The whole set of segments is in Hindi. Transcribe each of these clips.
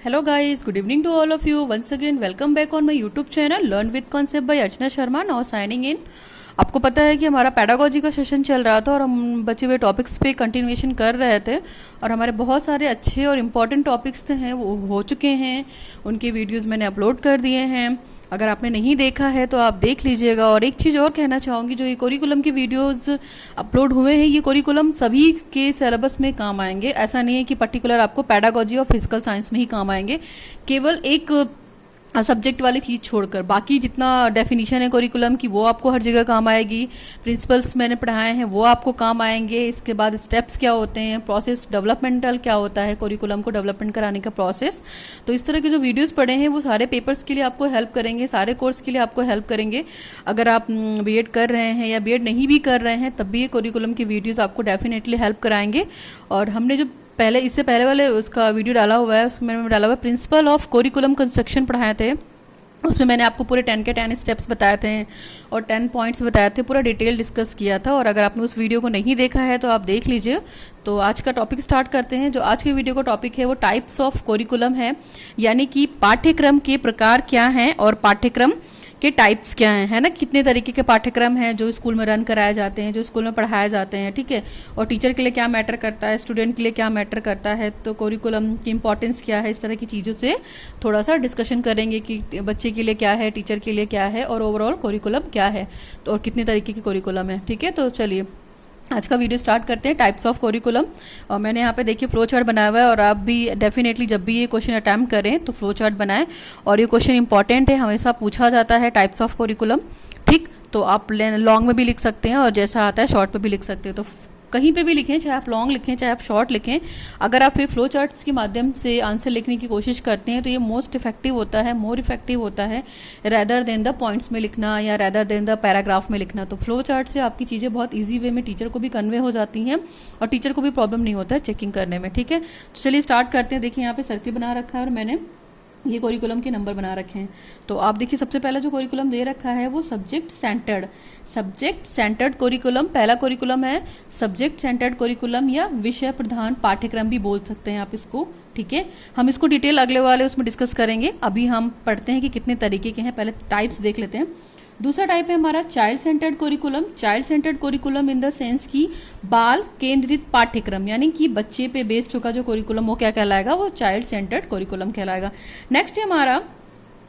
Hello guys, good evening to all of you. Once again, welcome back on my YouTube channel Learn with Concept by Archana Sharma. Now signing in. आपको पता है कि हमारा पैडागोजी का सेशन चल रहा था और हम बचे हुए टॉपिक्स पे कंटिन्यूएशन कर रहे थे और हमारे बहुत सारे अच्छे और इम्पॉर्टेंट टॉपिक्स हैं वो हो चुके हैं। उनके वीडियोस मैंने अपलोड कर दिए हैं। अगर आपने नहीं देखा है तो आप देख लीजिएगा। और एक चीज़ और कहना चाहूँगी, जो ये कोरिकुलम के वीडियोस अपलोड हुए हैं, ये कोरिकुलम सभी के सिलेबस में काम आएंगे। ऐसा नहीं है कि पर्टिकुलर आपको पैडागोजी और फिजिकल साइंस में ही काम आएंगे। केवल एक सब्जेक्ट वाली चीज़ छोड़कर बाकी जितना डेफिनेशन है कोरिकुलम की वो आपको हर जगह काम आएगी। प्रिंसिपल्स मैंने पढ़ाए हैं वो आपको काम आएंगे। इसके बाद स्टेप्स क्या होते हैं, प्रोसेस डेवलपमेंटल क्या होता है, कोरिकुलम को डेवलपमेंट कराने का प्रोसेस। तो इस तरह के जो वीडियोस पढ़े हैं वो सारे पेपर्स के लिए आपको हेल्प करेंगे, सारे कोर्स के लिए आपको हेल्प करेंगे। अगर आप बीएड कर रहे हैं या बीएड नहीं भी कर रहे हैं तब भी ये कोरिकुलम की वीडियोज़ आपको डेफिनेटली हेल्प कराएंगे। और हमने जो इससे पहले वाले उसका वीडियो डाला हुआ है, उसमें मैंने डाला हुआ है प्रिंसिपल ऑफ कोरिकुलम कंस्ट्रक्शन पढ़ाए थे। उसमें मैंने आपको पूरे 10 के 10 स्टेप्स बताए थे और 10 पॉइंट्स बताए थे, पूरा डिटेल डिस्कस किया था। और अगर आपने उस वीडियो को नहीं देखा है तो आप देख लीजिए। तो आज का टॉपिक स्टार्ट करते हैं। जो आज के वीडियो का टॉपिक है वो टाइप्स ऑफ कोरिकुलम है, यानी कि पाठ्यक्रम के प्रकार क्या हैं और पाठ्यक्रम के टाइप्स क्या हैं, है ना। कितने तरीके के पाठ्यक्रम हैं जो स्कूल में रन कराए जाते हैं, जो स्कूल में पढ़ाए जाते हैं, ठीक है। और टीचर के लिए क्या मैटर करता है, स्टूडेंट के लिए क्या मैटर करता है, तो कोरिकुलम की इंपॉर्टेंस क्या है, इस तरह की चीज़ों से थोड़ा सा डिस्कशन करेंगे कि बच्चे के लिए क्या है, टीचर के लिए क्या है और ओवरऑल कोरिकुलम क्या है तो और कितने तरीके की कोरिकुलम है, ठीक है। तो चलिए आज का वीडियो स्टार्ट करते हैं, टाइप्स ऑफ कोरिकुलम। और मैंने यहाँ पे देखिए फ्लो चार्ट बनाया हुआ है और आप भी डेफिनेटली जब भी ये क्वेश्चन अटैम्प्ट करें तो फ्लो चार्ट बनाएं। और ये क्वेश्चन इंपॉर्टेंट है, हमेशा पूछा जाता है टाइप्स ऑफ कोरिकुलम, ठीक। तो आप लॉन्ग में भी लिख सकते हैं और जैसा आता है शॉर्ट पे भी लिख सकते हैं। तो कहीं पे भी लिखें, चाहे आप लॉन्ग लिखें चाहे आप शॉर्ट लिखें, अगर आप ये फ्लो चार्ट्स के माध्यम से आंसर लिखने की कोशिश करते हैं तो ये मोस्ट इफेक्टिव होता है, मोर इफेक्टिव होता है रैदर देन द पॉइंट्स में लिखना या रैदर देन द पैराग्राफ में लिखना। तो फ्लो चार्ट से आपकी चीज़ें बहुत ईजी वे में टीचर को भी कन्वे हो जाती हैं और टीचर को भी प्रॉब्लम नहीं होता है चेकिंग करने में, ठीक है। तो चलिए स्टार्ट करते हैं। देखिए यहाँ पे सर्किल बना रखा है और मैंने ये कोरिकुलम के नंबर बना रखे हैं। तो आप देखिए सबसे पहला जो कोरिकुलम दे रखा है वो सब्जेक्ट सेंटर्ड कोरिकुलम पहला कोरिकुलम है। सब्जेक्ट सेंटर्ड कोरिकुलम या विषय प्रधान पाठ्यक्रम भी बोल सकते हैं आप इसको, ठीक है। हम इसको डिटेल अगले वाले उसमें डिस्कस करेंगे। अभी हम पढ़ते हैं कि कितने तरीके के हैं, पहले टाइप्स देख लेते हैं। दूसरा टाइप है हमारा child centred curriculum. Child centred curriculum in the sense की बाल केंद्रित पाठ्यक्रम, यानी कि बच्चे पे बेस्ड चुका जो कोरिकुलम वो क्या कहलाएगा, वो चाइल्ड सेंटर्ड कोरिकुलम कहलाएगा। नेक्स्ट है हमारा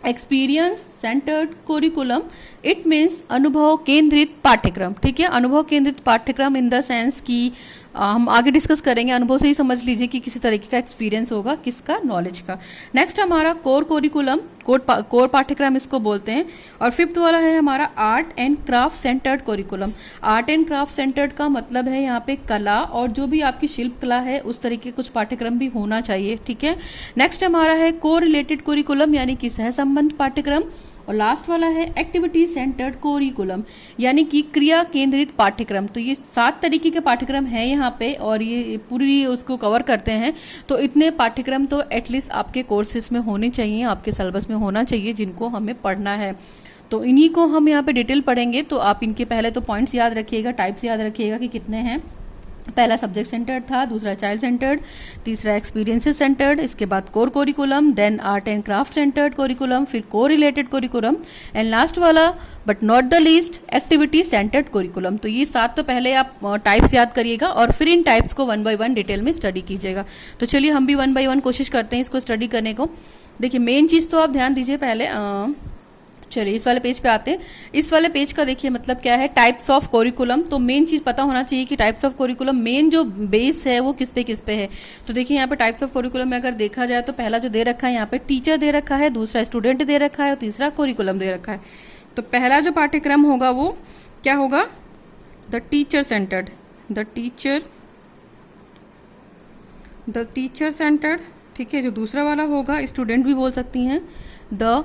एक्सपीरियंस सेंटर्ड कोरिकुलम। इट मीन्स अनुभव केंद्रित पाठ्यक्रम, ठीक है। अनुभव केंद्रित पाठ्यक्रम इन द सेंस की हम आगे डिस्कस करेंगे। अनुभव से ही समझ लीजिए कि किसी तरीके का एक्सपीरियंस होगा, किसका, नॉलेज का। नेक्स्ट हमारा कोर कोरिकुलम, कोर पाठ्यक्रम इसको बोलते हैं। और फिफ्थ वाला है हमारा art and craft centred curriculum. Art and craft centred का मतलब है यहाँ पे कला और जो भी आपकी शिल्प कला है उस तरीके कुछ पाठ्यक्रम भी होना चाहिए, ठीक है। नेक्स्ट हमारा है को रिलेटेड कोरिकुलम, यानी कि सह संबंध पाठ्यक्रम। और लास्ट वाला है एक्टिविटी सेंटर्ड कोरिकुलम, यानी कि क्रिया केंद्रित पाठ्यक्रम। तो ये 7 तरीके के पाठ्यक्रम हैं यहाँ पे और ये पूरी उसको कवर करते हैं। तो इतने पाठ्यक्रम तो एटलीस्ट आपके कोर्सेज में होने चाहिए, आपके सिलेबस में होना चाहिए, जिनको हमें पढ़ना है। तो इन्हीं को हम यहाँ पे डिटेल पढ़ेंगे। तो आप इनके पहले तो पॉइंट्स याद रखिएगा, टाइप्स याद रखिएगा कि कितने हैं। पहला सब्जेक्ट सेंटर्ड था, दूसरा चाइल्ड सेंटर्ड, तीसरा एक्सपीरियंसेस सेंटर्ड, इसके बाद core curriculum, then art and craft centred curriculum, फिर correlated curriculum and last वाला but not the least activity centred curriculum. तो ये 7 तो पहले आप टाइप्स याद करिएगा और फिर इन टाइप्स को 1 बाय 1 डिटेल में स्टडी कीजिएगा। तो चलिए हम भी 1 बाय 1 कोशिश करते हैं इसको स्टडी करने को। देखिए मेन चीज़ तो आप ध्यान दीजिए पहले। चलिए इस वाले पेज पे आते हैं। इस वाले पेज का देखिए मतलब क्या है, टाइप्स ऑफ कोरिकुलम। तो मेन चीज पता होना चाहिए कि टाइप्स ऑफ कोरिकुलम मेन जो बेस है वो किस पे है। तो देखिए यहाँ पे टाइप्स ऑफ कोरिकुलम में अगर देखा जाए तो पहला जो दे रखा है यहाँ पे टीचर दे रखा है, दूसरा स्टूडेंट दे रखा है और तीसरा कोरिकुलम दे रखा है। तो पहला जो पाठ्यक्रम होगा वो क्या होगा, the teacher centred, the teacher centred, ठीक है। जो दूसरा वाला होगा स्टूडेंट भी बोल सकती हैं, द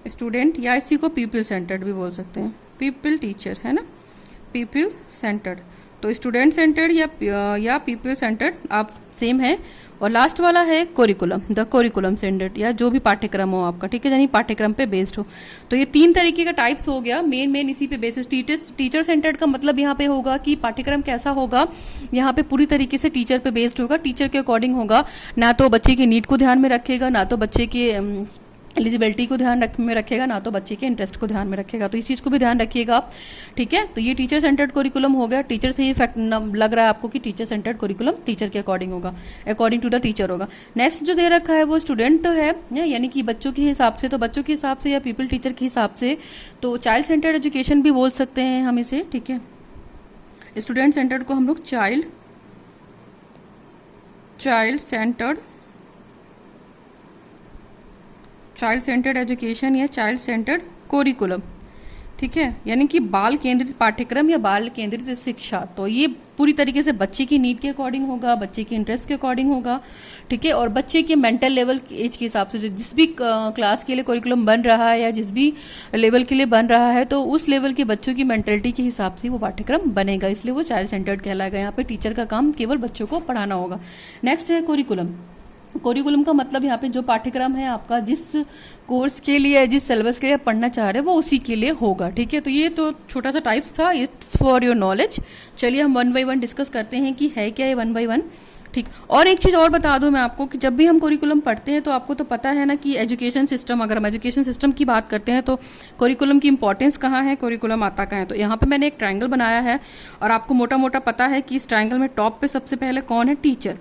स्टूडेंट या इसी को पीपल सेंटर्ड भी बोल सकते हैं, पीपल टीचर, है ना, पीपल सेंटर्ड। तो स्टूडेंट सेंटर्ड या पीपल सेंटर्ड आप सेम है। और लास्ट वाला है कोरिकुलम, द कोरिकुलम सेंटर्ड, या जो भी पाठ्यक्रम हो आपका, ठीक है, यानी पाठ्यक्रम पे बेस्ड हो। तो ये 3 तरीके का टाइप्स हो गया, मेन इसी पे बेसिस। टीचर सेंटर्ड का मतलब यहाँ पे होगा कि पाठ्यक्रम कैसा होगा, यहाँ पे पूरी तरीके से टीचर पे बेस्ड होगा, टीचर के अकॉर्डिंग होगा, ना तो बच्चे की नीड को ध्यान में रखेगा, ना तो बच्चे के एलिजिबिलिटी को ध्यान में रखेगा, ना तो बच्चे के इंटरेस्ट को ध्यान में रखेगा। तो इस चीज़ को भी ध्यान रखिएगा आप, ठीक है। तो ये टीचर सेंटर्ड कोरिकुलम हो गया। टीचर से ही फैक्ट लग रहा है आपको कि टीचर सेंटर्ड कोरिकुलम टीचर के अकॉर्डिंग होगा, अकॉर्डिंग टू द टीचर होगा। नेक्स्ट जो दे रखा है वो स्टूडेंट है, यानी कि बच्चों के हिसाब से, तो बच्चों के हिसाब से या पीपल टीचर के हिसाब से, तो चाइल्ड सेंटर्ड एजुकेशन भी बोल सकते हैं हम इसे, ठीक है। स्टूडेंट सेंटर्ड को हम लोग चाइल्ड सेंटर्ड एजुकेशन या चाइल्ड सेंटर्ड कोरिकुलम, ठीक है, यानी कि बाल केंद्रित पाठ्यक्रम या बाल केंद्रित शिक्षा। तो ये पूरी तरीके से बच्चे की नीड के अकॉर्डिंग होगा, बच्चे के इंटरेस्ट के अकॉर्डिंग होगा, ठीक है, और बच्चे के मेंटल लेवल एज के हिसाब से जिस भी क्लास के लिए कोरिकुलम बन रहा है या जिस भी लेवल के लिए बन रहा है, तो उस लेवल के बच्चों की मेंटलिटी के हिसाब से वो पाठ्यक्रम बनेगा, इसलिए वो चाइल्ड सेंटर्ड कहलाएगा। यहाँ पे टीचर का काम केवल बच्चों को पढ़ाना होगा। नेक्स्ट है कोरिकुलम। कोरिकुलम का मतलब यहाँ पे जो पाठ्यक्रम है आपका, जिस कोर्स के लिए, जिस सिलेबस के लिए आप पढ़ना चाह रहे हैं, वो उसी के लिए होगा, ठीक है। तो ये तो छोटा सा टाइप्स था, इट्स फॉर योर नॉलेज। चलिए हम 1 बाय 1 डिस्कस करते हैं कि है क्या ये 1 बाय 1, ठीक। और एक चीज़ और बता दूं मैं आपको कि जब भी हम कोरिकुलम पढ़ते हैं तो आपको तो पता है ना कि एजुकेशन सिस्टम, अगर हम एजुकेशन सिस्टम की बात करते हैं तो कोरिकुलम की इंपॉर्टेंस कहाँ है, कोरिकुलम आता कहाँ है। तो यहाँ पे मैंने एक ट्रायंगल बनाया है और आपको मोटा मोटा पता है कि इस ट्रायंगल में टॉप पे सबसे पहले कौन है, टीचर,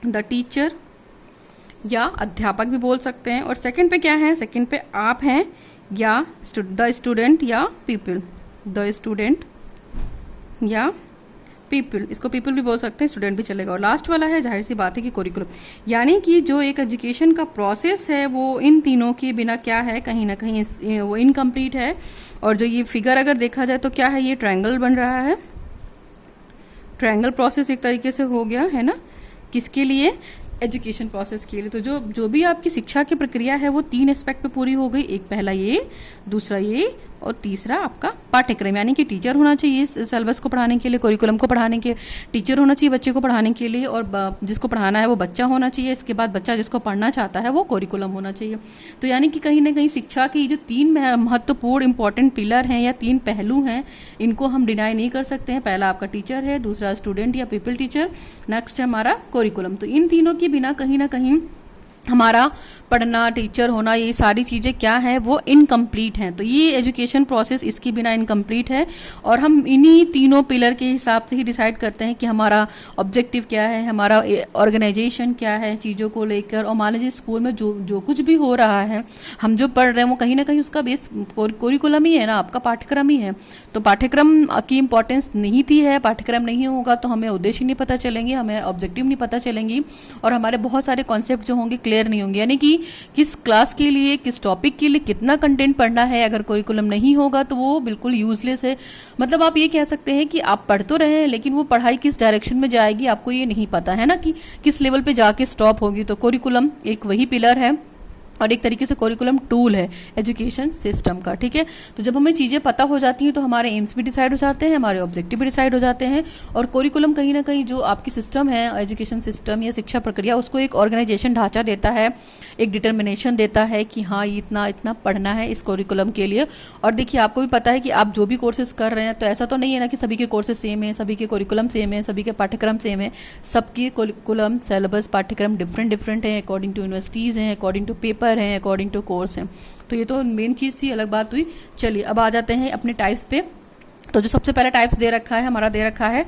द टीचर या अध्यापक भी बोल सकते हैं। और सेकंड पे क्या है, सेकंड पे आप हैं या द स्टूडेंट या पीपल, द स्टूडेंट या पीपल, इसको पीपल भी बोल सकते हैं, स्टूडेंट भी चलेगा। और लास्ट वाला है, जाहिर सी बात है कि कोरिकुलम, यानी कि जो एक एजुकेशन का प्रोसेस है वो इन तीनों के बिना क्या है, कहीं ना कहीं वो इनकम्प्लीट है। और जो ये फिगर अगर देखा जाए तो क्या है, ये ट्रायंगल बन रहा है, ट्रायंगल प्रोसेस एक तरीके से हो गया है ना, किसके लिए, एजुकेशन प्रोसेस के लिए। तो जो भी आपकी शिक्षा की प्रक्रिया है वो 3 एस्पेक्ट पे पूरी हो गई, एक पहला ये, दूसरा ये, और तीसरा आपका पाठ्यक्रम, यानी कि टीचर होना चाहिए सिलेबस को पढ़ाने के लिए, कोरिकुलम को पढ़ाने के, टीचर होना चाहिए बच्चे को पढ़ाने के लिए, और जिसको पढ़ाना है वो बच्चा होना चाहिए, इसके बाद बच्चा जिसको पढ़ना चाहता है वो कोरिकुलम होना चाहिए। तो यानी कि कहीं ना कहीं शिक्षा की जो 3 महत्वपूर्ण इंपॉर्टेंट पिलर हैं या 3 पहलू हैं, इनको हम डिनाई नहीं कर सकते हैं। पहला आपका टीचर है, दूसरा स्टूडेंट या पीपल टीचर, नेक्स्ट है हमारा कोरिकुलम। तो इन तीनों के बिना कहीं ना कहीं हमारा पढ़ना, टीचर होना, ये सारी चीज़ें क्या हैं, वो इनकम्प्लीट हैं। तो ये एजुकेशन प्रोसेस इसके बिना इनकम्प्लीट है। और हम इन्हीं तीनों पिलर के हिसाब से ही डिसाइड करते हैं कि हमारा ऑब्जेक्टिव क्या है, हमारा ऑर्गेनाइजेशन क्या है चीज़ों को लेकर। और मान लीजिए स्कूल में जो कुछ भी हो रहा है, हम जो पढ़ रहे हैं वो कहीं ना कहीं उसका बेस कोरिकुलम ही है ना, आपका पाठ्यक्रम ही है। तो पाठ्यक्रम की इंपॉर्टेंस नहीं थी है, पाठ्यक्रम नहीं होगा तो हमें उद्देश्य नहीं पता चलेंगे, हमें ऑब्जेक्टिव नहीं पता चलेंगी, और हमारे बहुत सारे कॉन्सेप्ट जो होंगे क्लियर नहीं होंगे। यानी कि किस क्लास के लिए, किस टॉपिक के लिए कितना कंटेंट पढ़ना है, अगर कोरिकुलम नहीं होगा तो वो बिल्कुल यूजलेस है। मतलब आप ये कह सकते हैं कि आप पढ़ तो रहे हैं लेकिन वो पढ़ाई किस डायरेक्शन में जाएगी आपको ये नहीं पता है ना, कि किस लेवल पे जाके स्टॉप होगी। तो कोरिकुलम एक वही पिलर है और एक तरीके से कोरिकुलम टूल है एजुकेशन सिस्टम का, ठीक है। तो जब हमें चीज़ें पता हो जाती हैं तो हमारे एम्स भी डिसाइड हो जाते हैं, हमारे ऑब्जेक्टिव भी डिसाइड हो जाते हैं। और कोरिकुलम कहीं ना कहीं जो आपकी सिस्टम है, एजुकेशन सिस्टम या शिक्षा प्रक्रिया, उसको एक ऑर्गेनाइजेशन ढांचा देता है, एक डिटर्मिनेशन देता है कि हाँ इतना इतना पढ़ना है इस कोरिकुलम के लिए। और देखिए आपको भी पता है कि आप जो भी कोर्सेज कर रहे हैं तो ऐसा तो नहीं है ना कि सभी के कोर्सेज सेम है, सभी के कोरिकुलम सेम है, सभी के पाठ्यक्रम सेम है। सबके कोरिकुलम, सिलेबस, पाठ्यक्रम डिफरेंट हैं, अकॉर्डिंग टू यूनिवर्सिटीज़ हैं, अकॉर्डिंग टू पेपर हैं, अकॉर्डिंग टू कोर्स है। तो ये तो मेन चीज़ थी, अलग बात हुई। चलिए अब आ जाते हैं अपने टाइप्स पे। तो जो सबसे पहला टाइप्स दे रखा है हमारा, दे रखा है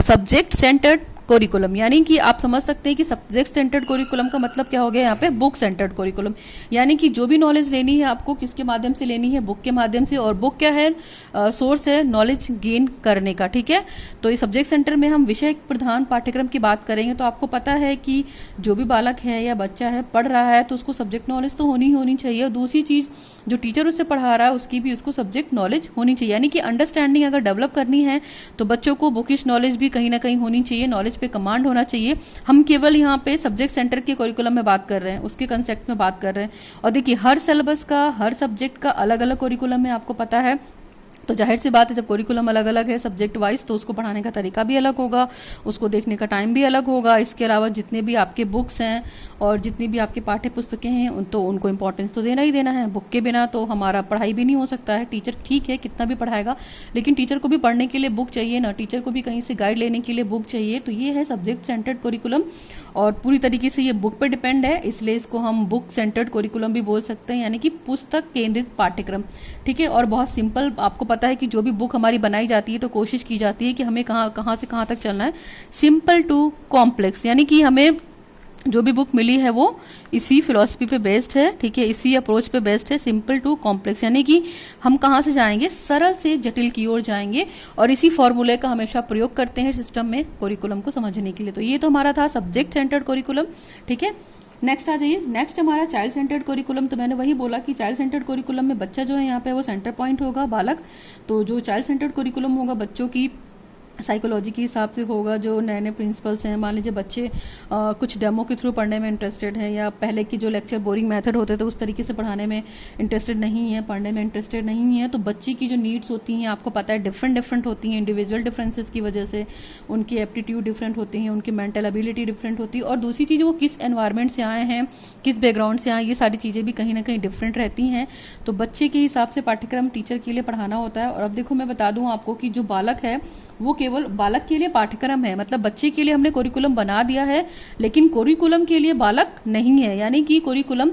सब्जेक्ट सेंटर्ड कोरिकुलम। यानी कि आप समझ सकते हैं कि सब्जेक्ट सेंटर्ड कोरिकुलम का मतलब क्या हो गया यहाँ पे, बुक सेंटर्ड कोरिकुलम। यानी कि जो भी नॉलेज लेनी है आपको किसके माध्यम से लेनी है, बुक के माध्यम से। और बुक क्या है, सोर्स है नॉलेज गेन करने का, ठीक है। तो इस सब्जेक्ट सेंटर में हम विषय प्रधान पाठ्यक्रम की बात करेंगे। तो आपको पता है कि जो भी बालक है या बच्चा है पढ़ रहा है तो उसको सब्जेक्ट नॉलेज तो होनी चाहिए। और दूसरी चीज़, जो टीचर उससे पढ़ा रहा है उसकी भी उसको सब्जेक्ट नॉलेज होनी चाहिए। यानी कि अंडरस्टैंडिंग अगर डेवलप करनी है तो बच्चों को बुकिश नॉलेज भी कहीं ना कहीं होनी चाहिए, नॉलेज पे कमांड होना चाहिए। हम केवल यहाँ पे सब्जेक्ट सेंटर के कोरिकुलम में बात कर रहे हैं, उसके कंसेप्ट में बात कर रहे हैं। और देखिए हर सिलेबस का, हर सब्जेक्ट का अलग अलग कोरिकुलम है, आपको पता है। तो जाहिर सी बात है जब कोरिकुलम अलग अलग है सब्जेक्ट वाइज तो उसको पढ़ाने का तरीका भी अलग होगा, उसको देखने का टाइम भी अलग होगा। इसके अलावा जितने भी आपके बुक्स हैं और जितनी भी आपकी पाठ्य पुस्तकें हैं तो उनको इम्पोर्टेंस तो देना ही देना है। बुक के बिना तो हमारा पढ़ाई भी नहीं हो सकता है। टीचर ठीक है कितना भी पढ़ाएगा, लेकिन टीचर को भी पढ़ने के लिए बुक चाहिए ना, टीचर को भी कहीं से गाइड लेने के लिए बुक चाहिए। तो ये है सब्जेक्ट सेंटर्ड कोरिकुलम और पूरी तरीके से ये बुक पर डिपेंड है, इसलिए इसको हम बुक सेंटर्ड कोरिकुलम भी बोल सकते हैं, यानी कि पुस्तक केंद्रित पाठ्यक्रम। ठीक है, और बहुत सिंपल, आपको पता है कि जो भी बुक हमारी बनाई जाती है तो कोशिश की जाती है कि हमें कहाँ से कहाँ तक चलना है, सिंपल टू कॉम्प्लेक्स, यानी कि हमें जो भी बुक मिली है वो इसी फिलॉसफी पे बेस्ड है। ठीक है, इसी अप्रोच पे बेस्ड है, सिंपल टू कॉम्प्लेक्स, यानी कि हम कहाँ से जाएंगे, सरल से जटिल की ओर जाएंगे और इसी फॉर्मूले का हमेशा प्रयोग करते हैं सिस्टम में कोरिकुलम को समझने के लिए। तो ये तो हमारा था सब्जेक्ट सेंटर्ड कोरिकुलम। ठीक है, नेक्स्ट आ जाइए। नेक्स्ट हमारा चाइल्ड सेंटर्ड कोरिकुलम। तो मैंने वही बोला कि चाइल्ड सेंटर्ड कोरिकुलम में बच्चा जो है यहाँ पे वो सेंटर पॉइंट होगा, बालक। तो जो चाइल्ड सेंटर्ड कोरिकुलम होगा बच्चों की साइकोलॉजी के हिसाब से होगा। जो नए नए प्रिंसिपल्स हैं, मान लीजिए बच्चे कुछ डेमो के थ्रू पढ़ने में इंटरेस्टेड हैं या पहले की जो लेक्चर बोरिंग मेथड होते थे उस तरीके से पढ़ाने में इंटरेस्टेड नहीं है, पढ़ने में इंटरेस्टेड नहीं है, तो बच्चे की जो नीड्स होती हैं आपको पता है डिफरेंट होती हैं। इंडिविजुअल डिफरेंसेस की वजह से उनकी एप्टीट्यूड डिफरेंट होती हैं, उनकी मेंटल एबिलिटी डिफरेंट होती है, और दूसरी चीज़ वो किस एनवायरनमेंट से आए हैं, किस बैकग्राउंड से आए, ये सारी चीज़ें भी कहीं ना कहीं डिफरेंट रहती हैं। तो बच्चे के हिसाब से पाठ्यक्रम टीचर के लिए पढ़ाना होता है। और अब देखो मैं बता दूं आपको कि जो बालक है वो केवल बालक के लिए पाठ्यक्रम है, मतलब बच्चे के लिए हमने कोरिकुलम बना दिया है लेकिन कोरिकुलम के लिए बालक नहीं है, यानी कि कोरिकुलम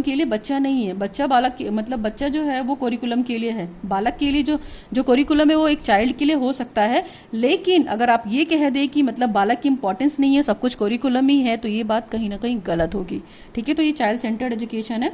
के लिए बच्चा नहीं है। बच्चा बालक मतलब बच्चा जो है वो कोरिकुलम के लिए है। बालक के लिए जो कोरिकुलम है वो एक चाइल्ड के लिए हो सकता है, लेकिन अगर आप ये कह दें कि मतलब बालक की इंपॉर्टेंस नहीं है, सब कुछ कोरिकुलम ही है, तो ये बात कहीं ना कहीं गलत होगी। ठीक है, तो ये चाइल्ड सेंटर्ड एजुकेशन है।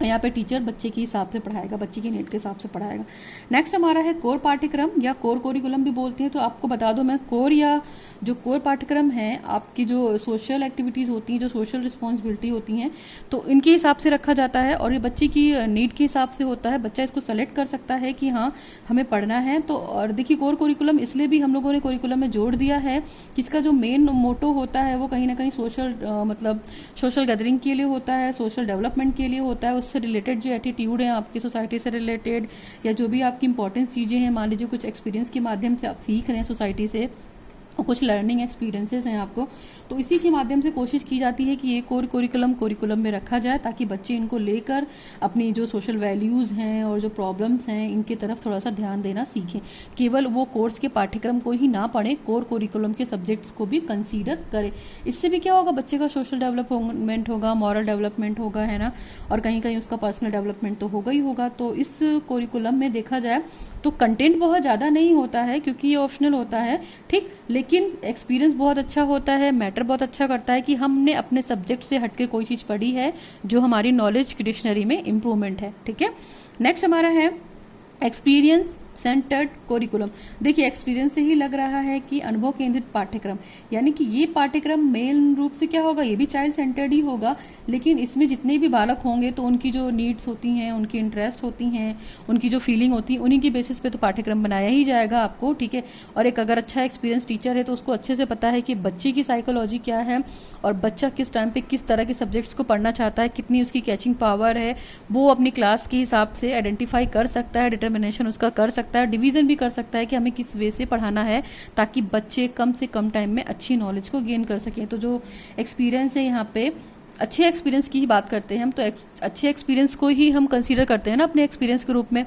यहाँ पे टीचर बच्चे के हिसाब से पढ़ाएगा, बच्चे की नीड के हिसाब से पढ़ाएगा। नेक्स्ट हमारा है कोर पाठ्यक्रम या कोर कोरिकुलम भी बोलते हैं। तो आपको बता दो मैं कोर या जो कोर पाठ्यक्रम है आपकी जो सोशल एक्टिविटीज़ होती हैं, जो सोशल रिस्पॉन्सिबिलिटी होती हैं, तो इनके हिसाब से रखा जाता है और ये बच्चे की नीड के हिसाब से होता है। बच्चा इसको सेलेक्ट कर सकता है कि हाँ हमें पढ़ना है। तो और देखिए कोर कोरिकुलम इसलिए भी हम लोगों ने कोरिकुलम में जोड़ दिया है कि इसका जो मेन मोटो होता है वो कहीं ना कहीं सोशल गैदरिंग के लिए होता है, सोशल डेवलपमेंट के लिए होता है। उससे रिलेटेड जो एटीट्यूड है आपकी सोसाइटी से रिलेटेड या जो भी आपकी इंपॉर्टेंट चीज़ें हैं, मान लीजिए कुछ एक्सपीरियंस के माध्यम से आप सीख रहे हैं सोसाइटी से, कुछ लर्निंग एक्सपीरियंसेस हैं आपको, तो इसी के माध्यम से कोशिश की जाती है कि ये कोरिकुलम में रखा जाए ताकि बच्चे इनको लेकर अपनी जो सोशल वैल्यूज़ हैं और जो प्रॉब्लम्स हैं इनके तरफ थोड़ा सा ध्यान देना सीखें। केवल वो कोर्स के पाठ्यक्रम को ही ना पढ़ें, कोर कोरिकुलम के सब्जेक्ट्स को भी कंसीडर करें। इससे भी क्या होगा, बच्चे का सोशल डेवलपमेंट होगा, मॉरल डेवलपमेंट होगा, है ना, और कहीं कहीं उसका पर्सनल डेवलपमेंट तो होगा ही होगा। तो इस कोरिकुलम में देखा जाए तो कंटेंट बहुत ज़्यादा नहीं होता है क्योंकि ये ऑप्शनल होता है, ठीक, लेकिन एक्सपीरियंस बहुत अच्छा होता है, मैटर बहुत अच्छा करता है कि हमने अपने सब्जेक्ट से हटके कोई चीज़ पढ़ी है जो हमारी नॉलेज की डिक्शनरी में इम्प्रूवमेंट है। ठीक है, नेक्स्ट हमारा है एक्सपीरियंस सेंटर्ड कोरिकुलम। देखिए एक्सपीरियंस से ही लग रहा है कि अनुभव केंद्रित पाठ्यक्रम, यानी कि ये पाठ्यक्रम मेन रूप से क्या होगा, ये भी चाइल्ड सेंटर्ड ही होगा, लेकिन इसमें जितने भी बालक होंगे तो उनकी जो नीड्स होती हैं, उनकी इंटरेस्ट होती हैं, उनकी जो फीलिंग होती है, उन्हीं की बेसिस पे तो पाठ्यक्रम बनाया ही जाएगा आपको। ठीक है, और एक अगर अच्छा एक्सपीरियंस टीचर है तो उसको अच्छे से पता है कि बच्चे की साइकोलॉजी क्या है और बच्चा किस टाइम पे किस तरह के सब्जेक्ट्स को पढ़ना चाहता है, कितनी उसकी कैचिंग पावर है, वो अपनी क्लास के हिसाब से आइडेंटिफाई कर सकता है, डिटर्मिनेशन उसका कर सकता है, डिवीजन भी कर सकता है कि हमें किस वे से पढ़ाना है ताकि बच्चे कम से कम टाइम में अच्छी नॉलेज को गेन कर सकें। तो जो एक्सपीरियंस है यहाँ पे अच्छे एक्सपीरियंस की ही बात करते हैं हम, तो अच्छे एक्सपीरियंस को ही हम कंसीडर करते हैं ना अपने एक्सपीरियंस के रूप में।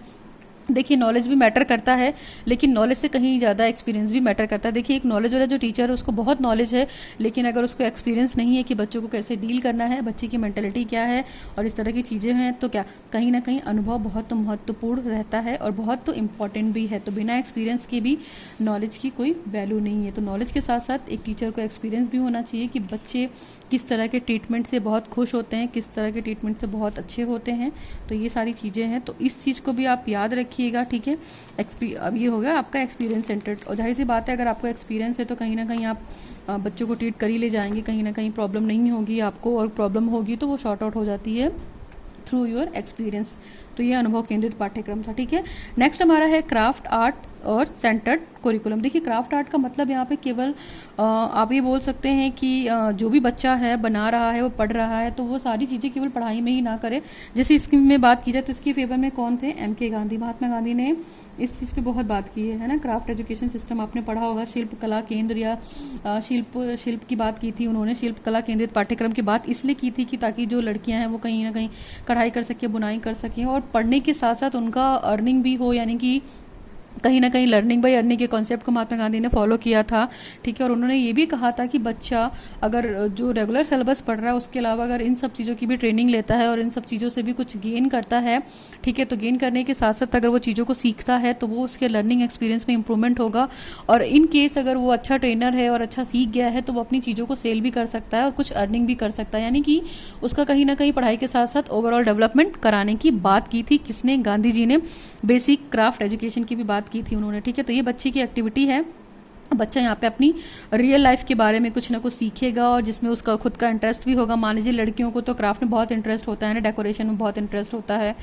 देखिए नॉलेज भी मैटर करता है, लेकिन नॉलेज से कहीं ज़्यादा एक्सपीरियंस भी मैटर करता है। देखिए एक नॉलेज वाला जो टीचर है उसको बहुत नॉलेज है, लेकिन अगर उसको एक्सपीरियंस नहीं है कि बच्चों को कैसे डील करना है, बच्चे की मेंटेलिटी क्या है और इस तरह की चीज़ें हैं, तो क्या कहीं ना कहीं अनुभव बहुत महत्वपूर्ण रहता है और बहुत तो इम्पॉर्टेंट भी है। तो बिना एक्सपीरियंस के भी नॉलेज की कोई वैल्यू नहीं है। तो नॉलेज के साथ साथ एक टीचर को एक्सपीरियंस भी होना चाहिए कि बच्चे किस तरह के ट्रीटमेंट से बहुत खुश होते हैं, किस तरह के ट्रीटमेंट से बहुत अच्छे होते हैं। तो ये सारी चीज़ें हैं, तो इस चीज़ को भी आप याद रखिएगा। ठीक है, अब ये हो गया आपका एक्सपीरियंस सेंटर्ड। और जाहिर सी बात है अगर आपको एक्सपीरियंस है तो कहीं ना कहीं आप बच्चों को ट्रीट कर ही ले जाएंगे, कहीं ना कहीं प्रॉब्लम नहीं होगी आपको, और प्रॉब्लम होगी तो वो शॉर्ट आउट हो जाती है थ्रू योर एक्सपीरियंस। तो ये अनुभव केंद्रित पाठ्यक्रम था। ठीक है, नेक्स्ट हमारा है क्राफ्ट आर्ट और सेंटर्ड कोरिकुलम। देखिए क्राफ्ट आर्ट का मतलब यहाँ पे केवल आप ये बोल सकते हैं कि जो भी बच्चा है बना रहा है, वो पढ़ रहा है, तो वो सारी चीज़ें केवल पढ़ाई में ही ना करे। जैसे इसकी में बात की जाए तो इसके फेवर में कौन थे, MK गांधी, महात्मा गांधी ने इस चीज़ पे बहुत बात की है ना। क्राफ्ट एजुकेशन सिस्टम आपने पढ़ा होगा, शिल्प कला केंद्र या शिल्प की बात की थी उन्होंने। शिल्प कला केंद्रित पाठ्यक्रम की बात इसलिए की थी कि ताकि जो लड़कियां हैं वो कहीं ना कहीं कढ़ाई कर सकें, बुनाई कर सकें, और पढ़ने के साथ साथ उनका अर्निंग भी हो, यानी कि कहीं ना कहीं लर्निंग बाय अर्निंग के कॉन्सेप्ट को महात्मा गांधी ने फॉलो किया था। ठीक है, और उन्होंने ये भी कहा था कि बच्चा अगर जो रेगुलर सिलेबस पढ़ रहा है उसके अलावा अगर इन सब चीज़ों की भी ट्रेनिंग लेता है और इन सब चीज़ों से भी कुछ गेन करता है, ठीक है, तो गेन करने के साथ साथ अगर वो चीज़ों को सीखता है तो वो उसके लर्निंग एक्सपीरियंस में इंप्रूवमेंट होगा। और इन केस अगर वो अच्छा ट्रेनर है और अच्छा सीख गया है तो वो अपनी चीज़ों को सेल भी कर सकता है और कुछ अर्निंग भी कर सकता है, यानी कि उसका कहीं ना कहीं पढ़ाई के साथ साथ ओवरऑल डेवलपमेंट कराने की बात की थी किसने, गांधी जी ने। बेसिक क्राफ्ट एजुकेशन की भी बात की थी उन्होंने। ठीक है, तो ये बच्चे की एक्टिविटी है। बच्चा यहाँ पे अपनी रियल लाइफ के बारे में कुछ ना कुछ सीखेगा और जिसमें उसका खुद का इंटरेस्ट भी होगा। मान लीजिए लड़कियों को तो क्राफ्ट में बहुत इंटरेस्ट होता है ना, डेकोरेशन में बहुत इंटरेस्ट होता है,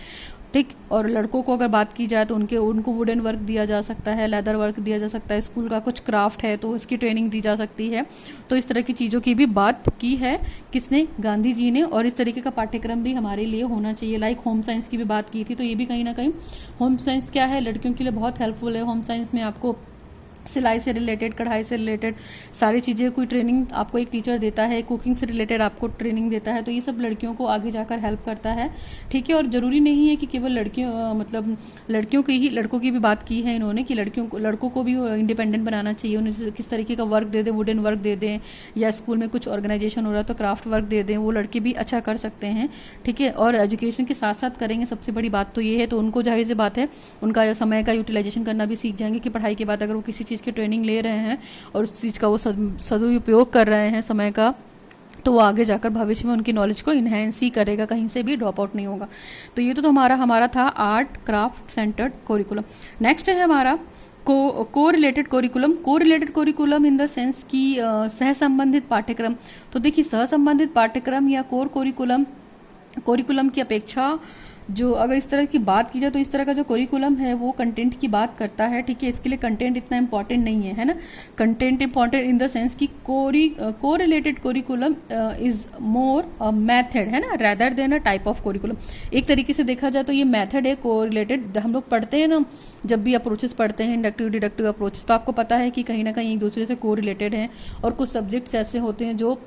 ठीक। और लड़कों को अगर बात की जाए तो उनको वुडन वर्क दिया जा सकता है, लेदर वर्क दिया जा सकता है, स्कूल का कुछ क्राफ्ट है तो उसकी ट्रेनिंग दी जा सकती है। तो इस तरह की चीज़ों की भी बात की है किसने, गांधी जी ने। और इस तरीके का पाठ्यक्रम भी हमारे लिए होना चाहिए। लाइक होम साइंस की भी बात की थी, तो ये भी कहीं ना कहीं होम साइंस क्या है, लड़कियों के लिए बहुत हेल्पफुल है। होम साइंस में आपको सिलाई से रिलेटेड, कढ़ाई से रिलेटेड सारी चीज़ें, कोई ट्रेनिंग आपको एक टीचर देता है, कुकिंग से रिलेटेड आपको ट्रेनिंग देता है, तो ये सब लड़कियों को आगे जाकर हेल्प करता है। ठीक है, और ज़रूरी नहीं है कि केवल लड़कियों की ही, लड़कों की भी बात की है इन्होंने कि लड़कों को भी इंडिपेंडेंट बनाना चाहिए। उन्हें किस तरीके का वर्क दे दें, वुडन वर्क दे दें, या स्कूल में कुछ ऑर्गेनाइजेशन हो रहा है तो क्राफ्ट वर्क दे दें, वो लड़के भी अच्छा कर सकते हैं। ठीक है, और एजुकेशन के साथ साथ करेंगे, सबसे बड़ी बात तो ये है, तो उनको जाहिर सी बात है उनका समय का यूटिलाइजेशन करना भी सीख जाएंगे कि पढ़ाई के बाद अगर वो किसी चीज़ की ट्रेनिंग ले रहे हैं और उस चीज़ का वो सदुपयोग कर रहे हैं समय का, तो वो आगे जाकर भविष्य में उनकी नॉलेज को इन्हेंस ही करेगा, कहीं से भी ड्रॉप आउट नहीं होगा। तो ये तो हमारा था आर्ट क्राफ्ट सेंटर्ड कोरिकुलम। नेक्स्ट है हमारा को रिलेटेड कोरिकुलम इन द सेंस की सह संबंधित पाठ्यक्रम। तो देखिए सह संबंधित पाठ्यक्रम या कोरिकुलम की अपेक्षा जो अगर इस तरह की बात की जाए तो इस तरह का जो कोरिकुलम है वो कंटेंट की बात करता है। ठीक है, इसके लिए कंटेंट इतना इंपॉर्टेंट नहीं है ना। Content important in the sense की correlated curriculum is more method है ना, rather than a type of curriculum. एक तरीके से देखा जाए तो ये मेथड है को रिलेटेड। हम लोग पढ़ते हैं ना, जब भी अप्रोचेस पढ़ते हैं, इंडक्टिव डिडक्टिव अप्रोचेस, तो आपको पता है कि कहीं ना कहीं एक दूसरे से को रिलेटेड हैं। और कुछ सब्जेक्ट्स ऐसे होते हैं जो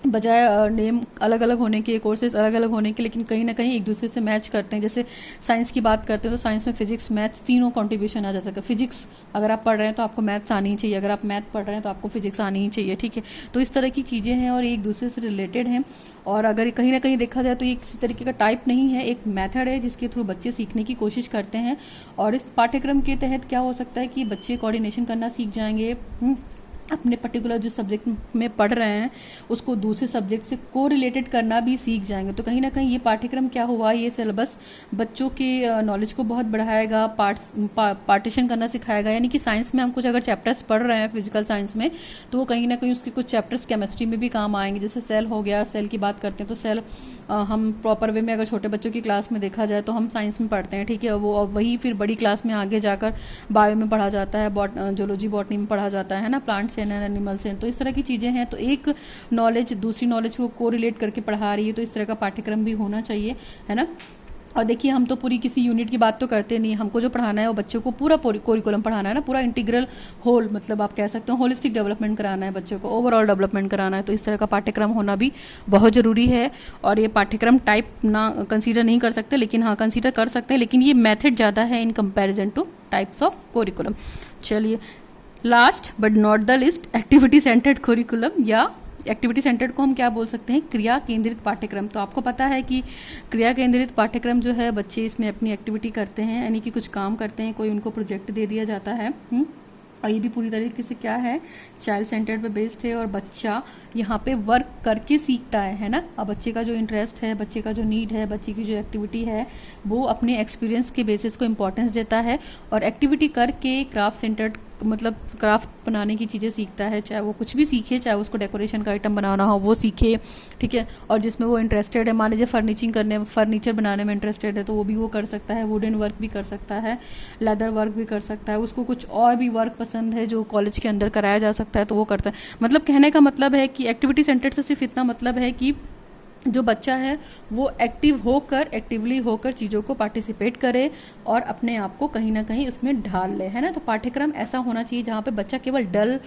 बजाय नेम अलग अलग होने के, कोर्सेज अलग अलग होने के, लेकिन कहीं ना कहीं एक दूसरे से मैच करते हैं। जैसे साइंस की बात करते हैं तो साइंस में फिजिक्स मैथ्स तीनों कंट्रीब्यूशन आ जाता है। फिजिक्स अगर आप पढ़ रहे हैं तो आपको मैथ्स आनी ही चाहिए, अगर आप मैथ पढ़ रहे हैं तो आपको फिजिक्स आनी ही चाहिए। ठीक है, तो इस तरह की चीज़ें हैं और एक दूसरे से रिलेटेड हैं। और अगर कहीं ना कहीं देखा जाए तो ये किसी तरीके का टाइप नहीं है, एक मेथड है जिसके थ्रू बच्चे सीखने की कोशिश करते हैं। और इस पाठ्यक्रम के तहत क्या हो सकता है कि बच्चे कोऑर्डिनेशन करना सीख जाएंगे, अपने पर्टिकुलर जो सब्जेक्ट में पढ़ रहे हैं उसको दूसरे सब्जेक्ट से को रिलेटेड करना भी सीख जाएंगे। तो कहीं ना कहीं ये पाठ्यक्रम क्या हुआ, ये सिलेबस बच्चों के नॉलेज को बहुत बढ़ाएगा, पार्टीशन करना सिखाएगा। यानी कि साइंस में हम कुछ अगर चैप्टर्स पढ़ रहे हैं फिजिकल साइंस में, तो वो कहीं ना कहीं उसके कुछ चैप्टर्स केमिस्ट्री में भी काम आएंगे। जैसे सेल हो गया, सेल की बात करते हैं तो सेल हम प्रॉपर वे में अगर छोटे बच्चों की क्लास में देखा जाए तो हम साइंस में पढ़ते हैं। ठीक है, वो वही फिर बड़ी क्लास में आगे जाकर बायो में पढ़ा जाता है, जूलॉजी बॉटनी में पढ़ा जाता है ना, प्लांट्स एंड एनिमल्स हैं। तो इस तरह की चीज़ें हैं। तो एक नॉलेज दूसरी नॉलेज को कोरिलेट करके पढ़ा रही है, तो इस तरह का पाठ्यक्रम भी होना चाहिए, है ना। और देखिए हम तो पूरी किसी यूनिट की बात तो करते नहीं, हमको जो पढ़ाना है वो बच्चों को पूरा कोरिकुलम पढ़ाना है ना, पूरा इंटीग्रल होल, मतलब आप कह सकते हो होलिस्टिक डेवलपमेंट कराना है बच्चों को, ओवरऑल डेवलपमेंट कराना है। तो इस तरह का पाठ्यक्रम होना भी बहुत ज़रूरी है। और ये पाठ्यक्रम टाइप ना कंसीडर नहीं कर सकते, लेकिन हाँ कंसीडर कर सकते हैं, लेकिन ये मेथड ज़्यादा है in comparison to types of curriculum. चलिए last but not the least, activity centred curriculum, या एक्टिविटी सेंटर्ड को हम क्या बोल सकते हैं, क्रिया केंद्रित पाठ्यक्रम। तो आपको पता है कि क्रिया केंद्रित पाठ्यक्रम जो है, बच्चे इसमें अपनी एक्टिविटी करते हैं, यानी कि कुछ काम करते हैं, कोई उनको प्रोजेक्ट दे दिया जाता है। और ये भी पूरी तरीके से क्या है, चाइल्ड सेंटर्ड पे बेस्ड है। और बच्चा यहाँ पे वर्क करके सीखता है ना। अब बच्चे का जो इंटरेस्ट है, बच्चे का जो नीड है, बच्चे की जो एक्टिविटी है, वो अपने एक्सपीरियंस के बेसिस को इम्पोर्टेंस देता है। और एक्टिविटी करके क्राफ्ट सेंटर्ड मतलब क्राफ्ट बनाने की चीज़ें सीखता है, चाहे वो कुछ भी सीखे, चाहे उसको डेकोरेशन का आइटम बनाना हो वो सीखे, ठीक है। और जिसमें वो इंटरेस्टेड है, मान लीजिए फर्नीचर बनाने में इंटरेस्टेड है तो वो भी वो कर सकता है, वुडन वर्क भी कर सकता है, लेदर वर्क भी कर सकता है, उसको कुछ और भी वर्क पसंद है जो कॉलेज के अंदर कराया जा सकता है तो वो करता है। मतलब कहने का मतलब है कि एक्टिविटी सेंटर से सिर्फ इतना मतलब है कि जो बच्चा है वो एक्टिवली होकर चीज़ों को पार्टिसिपेट करे और अपने आप को कहीं ना कहीं उसमें ढाल ले, है ना। तो पाठ्यक्रम ऐसा होना चाहिए जहाँ पे बच्चा केवल डल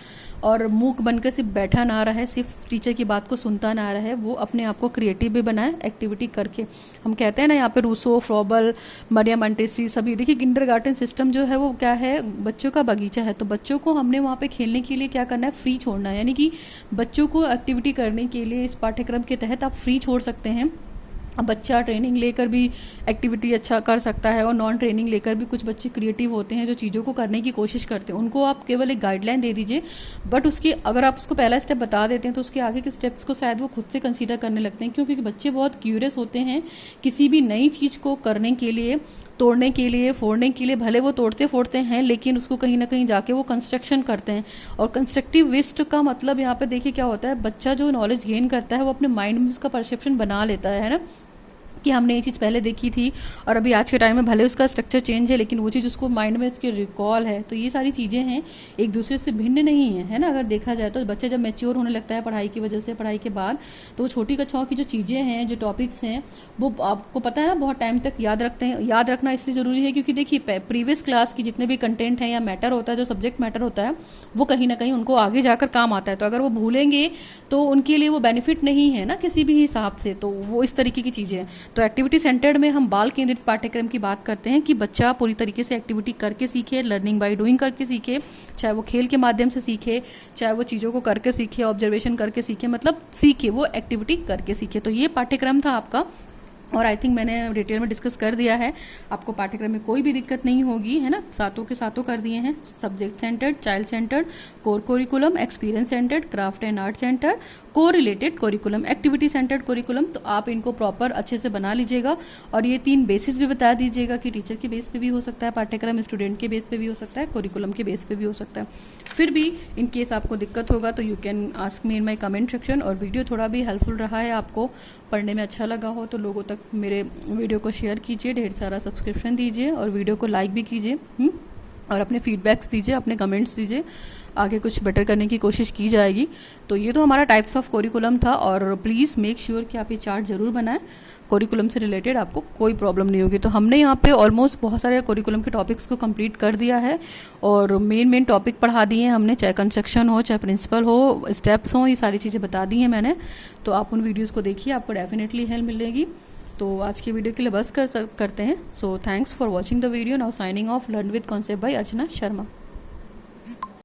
और मूक बनकर सिर्फ बैठा ना रहे, सिर्फ टीचर की बात को सुनता ना रहे, वो अपने आप को क्रिएटिव भी बनाए एक्टिविटी करके। हम कहते हैं ना यहाँ पे रूसो, फ्रॉबल, मरियम मोंटेसरी सभी, देखिए किंडरगार्टन सिस्टम जो है वो क्या है, बच्चों का बगीचा है। तो बच्चों को हमने वहाँ पे खेलने के लिए क्या करना है, फ्री छोड़ना है, यानी कि बच्चों को एक्टिविटी करने के लिए इस पाठ्यक्रम के तहत आप फ्री छोड़ सकते हैं। अब बच्चा ट्रेनिंग लेकर भी एक्टिविटी अच्छा कर सकता है और नॉन ट्रेनिंग लेकर भी कुछ बच्चे क्रिएटिव होते हैं जो चीज़ों को करने की कोशिश करते हैं, उनको आप केवल एक गाइडलाइन दे दीजिए, बट उसकी अगर आप उसको पहला स्टेप बता देते हैं तो उसके आगे के स्टेप्स को शायद वो खुद से कंसीडर करने लगते हैं, क्योंकि बच्चे बहुत क्यूरियस होते हैं किसी भी नई चीज़ को करने के लिए, तोड़ने के लिए, फोड़ने के लिए। भले वो तोड़ते फोड़ते हैं लेकिन उसको कहीं ना कहीं जाके वो कंस्ट्रक्शन करते हैं। और कंस्ट्रक्टिव वेस्ट का मतलब यहाँ पे देखिए क्या होता है, बच्चा जो नॉलेज गेन करता है वो अपने माइंड में उसका परसेप्शन बना लेता है ना, कि हमने ये चीज़ पहले देखी थी और अभी आज के टाइम में भले उसका स्ट्रक्चर चेंज है लेकिन वो चीज़ उसको माइंड में इसके रिकॉल है। तो ये सारी चीज़ें हैं, एक दूसरे से भिन्न नहीं है ना। अगर देखा जाए तो बच्चा जब मैच्योर होने लगता है पढ़ाई की वजह से, पढ़ाई के बाद, तो वो छोटी कक्षाओं की जो चीज़ें हैं, जो टॉपिक्स हैं, वो आपको पता है ना बहुत टाइम तक याद रखते हैं। याद रखना इसलिए ज़रूरी है क्योंकि देखिए प्रीवियस क्लास की जितने भी कंटेंट हैं या मैटर होता है, जो सब्जेक्ट मैटर होता है, वो कहीं ना कहीं उनको आगे जाकर काम आता है। तो अगर वो भूलेंगे तो उनके लिए वो बेनिफिट नहीं है ना किसी भी हिसाब से। तो वो इस तरीके की चीज़ें हैं। तो एक्टिविटी सेंटर्ड में हम बाल केंद्रित पाठ्यक्रम की बात करते हैं कि बच्चा पूरी तरीके से एक्टिविटी करके सीखे, लर्निंग बाय डूइंग करके सीखे, चाहे वो खेल के माध्यम से सीखे, चाहे वो चीज़ों को करके सीखे, ऑब्जर्वेशन करके सीखे, मतलब सीखे, वो एक्टिविटी करके सीखे। तो ये पाठ्यक्रम था आपका, और आई थिंक मैंने डिटेल में डिस्कस कर दिया है। आपको पाठ्यक्रम में कोई भी दिक्कत नहीं होगी, है ना। सातों के सातों कर दिए हैं, subject centred, child centred, core curriculum, experience centred, craft and art centre, correlated curriculum, activity centred curriculum. तो आप इनको प्रॉपर अच्छे से बना लीजिएगा और ये 3 बेसिस भी बता दीजिएगा कि टीचर के बेस पे भी हो सकता है पाठ्यक्रम, स्टूडेंट के बेस पे भी हो सकता है, कोरिकुलम के बेस पे भी हो सकता है। फिर भी इन केस आपको दिक्कत होगा तो you can ask me in my comment section. और वीडियो थोड़ा भी हेल्पफुल रहा है, आपको पढ़ने में अच्छा लगा हो तो लोगों तक मेरे वीडियो को शेयर कीजिए, ढेर सारा सब्सक्रिप्शन दीजिए और वीडियो को लाइक भी कीजिए, और अपने फीडबैक्स दीजिए, अपने कमेंट्स दीजिए, आगे कुछ बेटर करने की कोशिश की जाएगी। तो ये तो हमारा टाइप्स ऑफ कोरिकुलम था, और प्लीज़ मेक श्योर कि आप ये चार्ट ज़रूर बनाएं। कोरिकुलम से रिलेटेड आपको कोई प्रॉब्लम नहीं होगी। तो हमने यहाँ पे ऑलमोस्ट बहुत सारे कोरिकुलम के टॉपिक्स को कंप्लीट कर दिया है और मेन टॉपिक पढ़ा दिए हैं हमने, चाहे कंस्ट्रक्शन हो, चाहे प्रिंसिपल हो, स्टेप्स हो, ये सारी चीज़ें बता दी हैं मैंने। तो आप उन वीडियोज़ को देखिए, आपको डेफिनेटली हेल्प मिलेगी। तो आज की वीडियो के लिए बस करते हैं। So thanks for watching the video. Now signing off, learn with concept bye Archana Sharma.